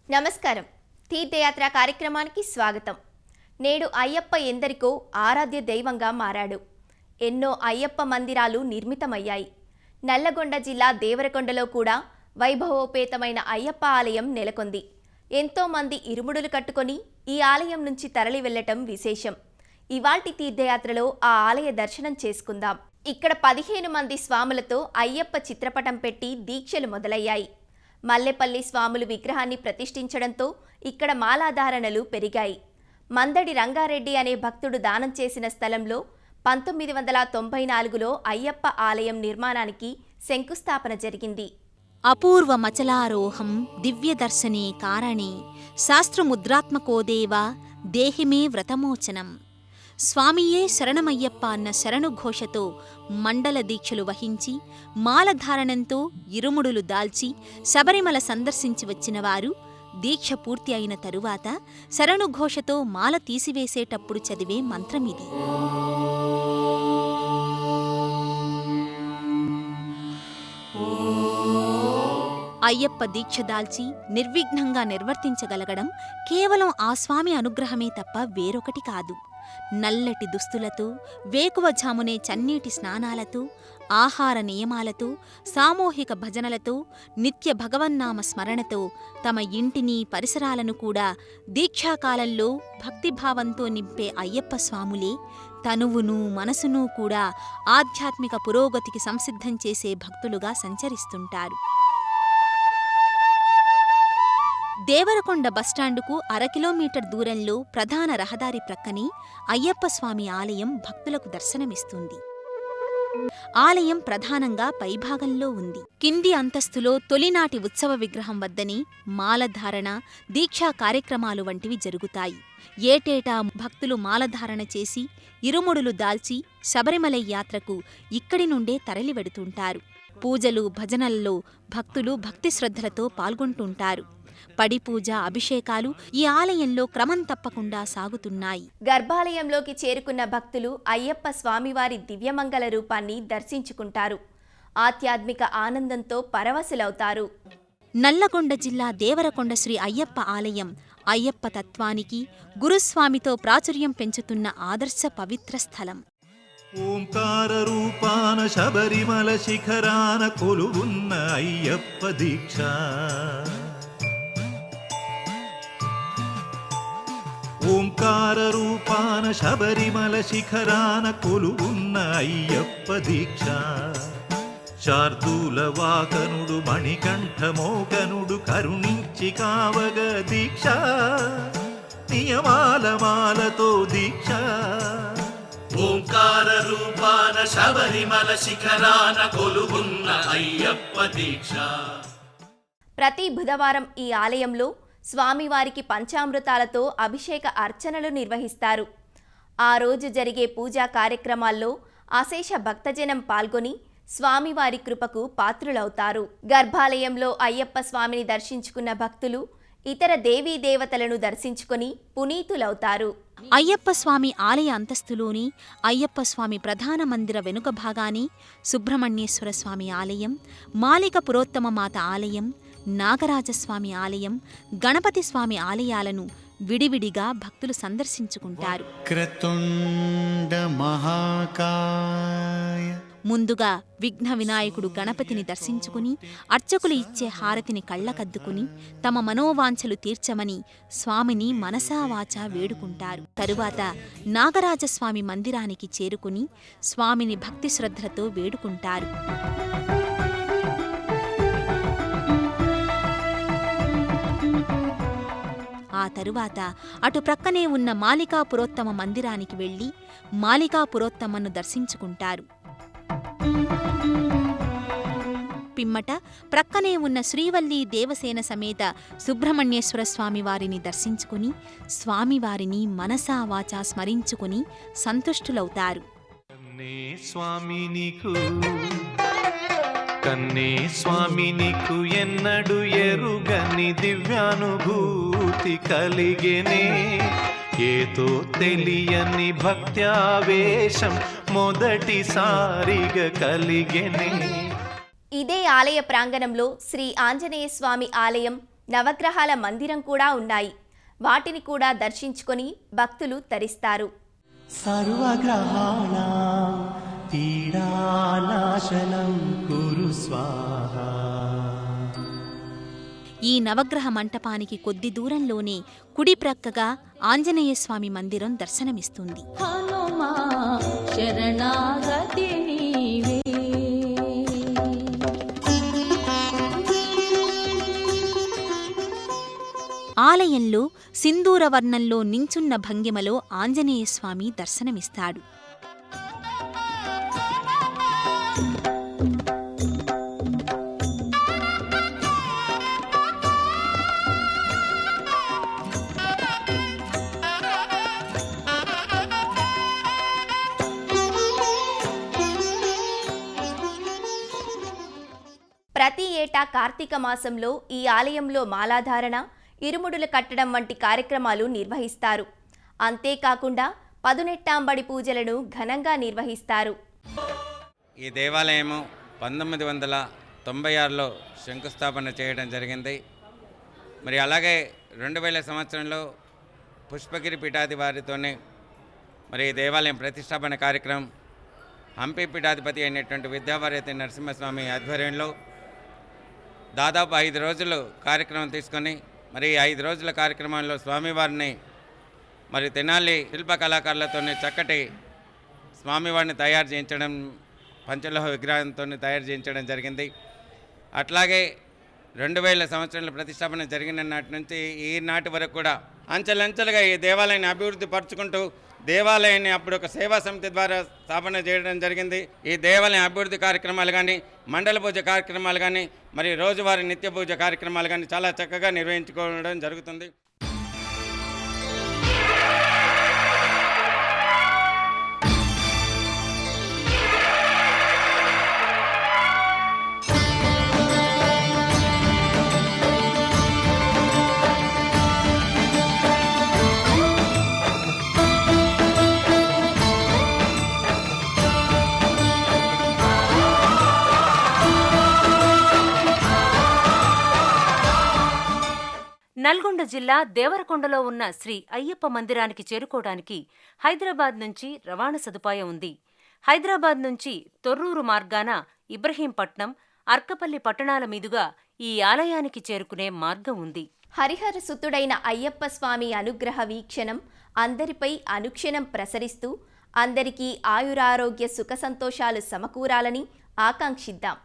నమస్కారం. తీర్థయాత్ర కార్యక్రమానికి స్వాగతం. నేడు అయ్యప్ప ఎందరికో ఆరాధ్య దైవంగా మారాడు. ఎన్నో అయ్యప్ప మందిరాలు నిర్మితమయ్యాయి. నల్లగొండ జిల్లా దేవరకొండలో కూడా వైభవోపేతమైన అయ్యప్ప ఆలయం నెలకొంది. ఎంతో మంది ఇరుముడులు కట్టుకొని ఈ ఆలయం నుంచి తరలి వెళ్లటం విశేషం. ఇవాల్టి తీర్థయాత్రలో ఆ ఆలయ దర్శనం చేసుకుందాం. ఇక్కడ 15 మంది స్వాములతో అయ్యప్ప చిత్రపటం పెట్టి దీక్షలు మొదలయ్యాయి. మల్లెపల్లి స్వాములు విగ్రహాన్ని ప్రతిష్ఠించడంతో ఇక్కడ మాలాధారణలు పెరిగాయి. మందడి రంగారెడ్డి అనే భక్తుడు దానం చేసిన స్థలంలో 1994లో అయ్యప్ప ఆలయం నిర్మాణానికి శంకుస్థాపన జరిగింది. అపూర్వ మచలారోహం దివ్యదర్శనే కారణే శాస్త్రముద్రాత్మకోదేవ దేహిమే వ్రతమోచనం. స్వామియే శరణమయ్యప్ప అన్న శరణుఘోషతో మండల దీక్షలు వహించి మాలధారణంతో ఇరుముడులు దాల్చి శబరిమల సందర్శించి వచ్చినవారు దీక్ష పూర్తి అయిన తరువాత శరణుఘోషతో మాల తీసివేసేటప్పుడు చదివే మంత్రమిది. అయ్యప్ప దీక్ష దాల్చి నిర్విఘ్నంగా నిర్వర్తించగలగడం కేవలం ఆ స్వామి అనుగ్రహమే తప్ప వేరొకటి కాదు. నల్లటి దుస్తులతో, వేకువఝామునే చన్నీటి స్నానాలతో, ఆహార నియమాలతో, సామూహిక భజనలతో, నిత్య భగవన్నామ స్మరణతో తమ ఇంటిని పరిసరాలను కూడా దీక్షాకాలంలో భక్తిభావంతో నింపే అయ్యప్ప స్వాములే తనువును మనసును కూడా ఆధ్యాత్మిక పురోగతికి సంసిద్ధం చేసే భక్తులుగా సంచరిస్తుంటారు. దేవరకొండ బస్టాండుకు 1/2 కిలోమీటర్ దూరంలో ప్రధాన రహదారి ప్రక్కనే అయ్యప్ప స్వామి ఆలయం భక్తులకు దర్శనమిస్తుంది. ఆలయం ప్రధానంగా పైభాగంలో ఉంది. కింది అంతస్తులో తొలినాటి ఉత్సవ విగ్రహం వద్దనే మాలధారణ, దీక్షా కార్యక్రమాలు వంటివి జరుగుతాయి. ఏటేటా భక్తులు మాలధారణ చేసి ఇరుముడులు దాల్చి శబరిమల యాత్రకు ఇక్కడి నుండే తరలి వెడుతుంటారు. పూజలు, భజనల్లో భక్తులు భక్తి శ్రద్ధలతో పాల్గొంటుంటారు. పడిపూజ, అభిషేకాలు ఈ ఆలయంలో క్రమం తప్పకుండా సాగుతున్నాయి. గర్భాలయంలోకి చేరుకున్న భక్తులు అయ్యప్ప స్వామివారి దివ్యమంగళ రూపాన్ని దర్శించుకుంటారు. ఆధ్యాత్మిక ఆనందంతో పరవశులవుతారు. నల్లగొండ జిల్లా దేవరకొండ శ్రీ అయ్యప్ప ఆలయం అయ్యప్ప తత్వానికి, గురుస్వామితో ప్రాచుర్యం పెంచుతున్న ఆదర్శ పవిత్ర స్థలం. ఓంకార రూపాన శబరిమల శిఖరాన కొలువున్న అయ్యప్ప దీక్ష. ఓంకార రూపాన శబరిమల శిఖరాన కొలువున్న అయ్యప్ప దీక్ష. శార్దూల వాకనుడు మణికంఠమోకనుడు కరుణించి కావగ దీక్ష. నియమాల మాలతో దీక్ష. ఓంకార రూపాన శబరిమల శిఖరాన కొలువున్న అయ్యప్ప దీక్ష. ప్రతి బుధవారం ఈ ఆలయంలో స్వామివారికి పంచామృతాలతో అభిషేక అర్చనలు నిర్వహిస్తారు. ఆ రోజు జరిగే పూజా కార్యక్రమాల్లో అశేష భక్తజనం పాల్గొని స్వామివారి కృపకు పాత్రులవుతారు. గర్భాలయంలో అయ్యప్ప స్వామిని దర్శించుకున్న భక్తులు ఇతర దేవీ దేవతలను దర్శించుకొని పునీతులవుతారు. అయ్యప్ప స్వామి ఆలయ అంతస్తులోని అయ్యప్ప స్వామి ప్రధాన మందిర వెనుక భాగాని సుబ్రహ్మణ్యేశ్వర స్వామి ఆలయం, మాలిక పురోత్తమ మాత ఆలయం, నాగరాజస్వామి ఆలయం, గణపతి స్వామి ఆలయాలను విడివిడిగా భక్తులు సందర్శించుకుంటారు. ముందుగా విఘ్న వినాయకుడు గణపతిని దర్శించుకుని అర్చకులు ఇచ్చే హారతిని కళ్ళకద్దుకుని తమ మనోవాంఛలు తీర్చమని స్వామిని మనసావాచా వేడుకుంటారు. తరువాత నాగరాజస్వామి మందిరానికి చేరుకుని స్వామిని భక్తి శ్రద్ధలతో వేడుకుంటారు. ఆ తరువాత అటు ప్రక్కనే ఉన్న మాలికాపురోత్తమ మందిరానికి వెళ్లి మాలికాపురోత్తమను దర్శించుకుంటారు. పిమ్మట ప్రక్కనే ఉన్న శ్రీవల్లీ దేవసేన సమేత సుబ్రహ్మణ్యేశ్వర స్వామివారిని దర్శించుకుని స్వామివారిని మనసావాచా స్మరించుకుని సంతుష్టులవుతారు. కన్నే స్వామి నీకు ఎన్నడు ఎరుగని దివ్యానుభూతి కలిగెనే. ఏతో తెలియని భక్త్యావేశం మొదటిసారిగా కలిగెనే. ఇదే ఆలయ ప్రాంగణంలో శ్రీ ఆంజనేయ స్వామి ఆలయం నవగ్రహాల మందిరం కూడా ఉన్నాయి. వాటిని కూడా దర్శించుకొని భక్తులు తరిస్తారు. సర్వగ్రహాణాం పీడానాశనం కురు స్వాహా. ఈ నవగ్రహ మంటపానికి కొద్ది దూరంలోనే కుడి ప్రక్కగా ఆంజనేయస్వామి మందిరం దర్శనమిస్తుంది. హనుమా శరణాగతి నీవే. ఆలయంలో సింధూరవర్ణంలో నించున్న భంగిమలో ఆంజనేయస్వామి దర్శనమిస్తాడు. ప్రతి ఏటా కార్తీక మాసంలో ఈ ఆలయంలో మాలాధారణ, ఇరుముడులు కట్టడం వంటి కార్యక్రమాలు నిర్వహిస్తారు. అంతేకాకుండా పదునెట్టాంబడి పూజలను ఘనంగా నిర్వహిస్తారు. ఈ దేవాలయము 1996లో శంకుస్థాపన చేయడం జరిగింది. మరి అలాగే 2000 సంవత్సరంలో పుష్పగిరి పీఠాది వారితోనే మరి ఈ దేవాలయం ప్రతిష్టాపన కార్యక్రమం హంపి పీఠాధిపతి అయినటువంటి విద్యావారతి నరసింహస్వామి ఆధ్వర్యంలో దాదాపు 5 రోజులు కార్యక్రమం తీసుకొని మరి 5 రోజుల కార్యక్రమంలో స్వామివారిని మరి తెనాలి శిల్ప కళాకారులతోనే చక్కటి స్వామివారిని తయారు చేయించడం, పంచలోహ విగ్రహంతో తయారు చేయించడం జరిగింది. అట్లాగే 2000 సంవత్సరంలో ప్రతిష్టాపన జరిగిన నాటి నుంచి ఈనాటి వరకు కూడా అంచెలంచెలుగా ఈ దేవాలయాన్ని అభివృద్ధి పరుచుకుంటూ దేవాలయాన్ని అప్పుడు ఒక సేవా సమితి ద్వారా స్థాపన చేయడం జరిగింది. ఈ దేవాలయం అభివృద్ధి కార్యక్రమాలు కానీ, మండల పూజ కార్యక్రమాలు కానీ, మరి రోజువారీ నిత్య పూజ కార్యక్రమాలు కానీ చాలా చక్కగా నిర్వహించుకోవడం జరుగుతుంది. నల్గొండ జిల్లా దేవరకొండలో ఉన్న శ్రీ అయ్యప్ప మందిరానికి చేరుకోవడానికి హైదరాబాద్ నుంచి రవాణా సదుపాయం ఉంది. హైదరాబాద్ నుంచి తొర్రూరు మార్గాన ఇబ్రహీంపట్నం, అర్కపల్లి పట్టణాల మీదుగా ఈ ఆలయానికి చేరుకునే మార్గం ఉంది. హరిహర సుతుడైన అయ్యప్ప స్వామి అనుగ్రహ వీక్షణం అందరిపై అనుక్షణం ప్రసరిస్తూ అందరికీ ఆయురారోగ్య సుఖ సంతోషాలు సమకూరాలని ఆకాంక్షిద్దాం.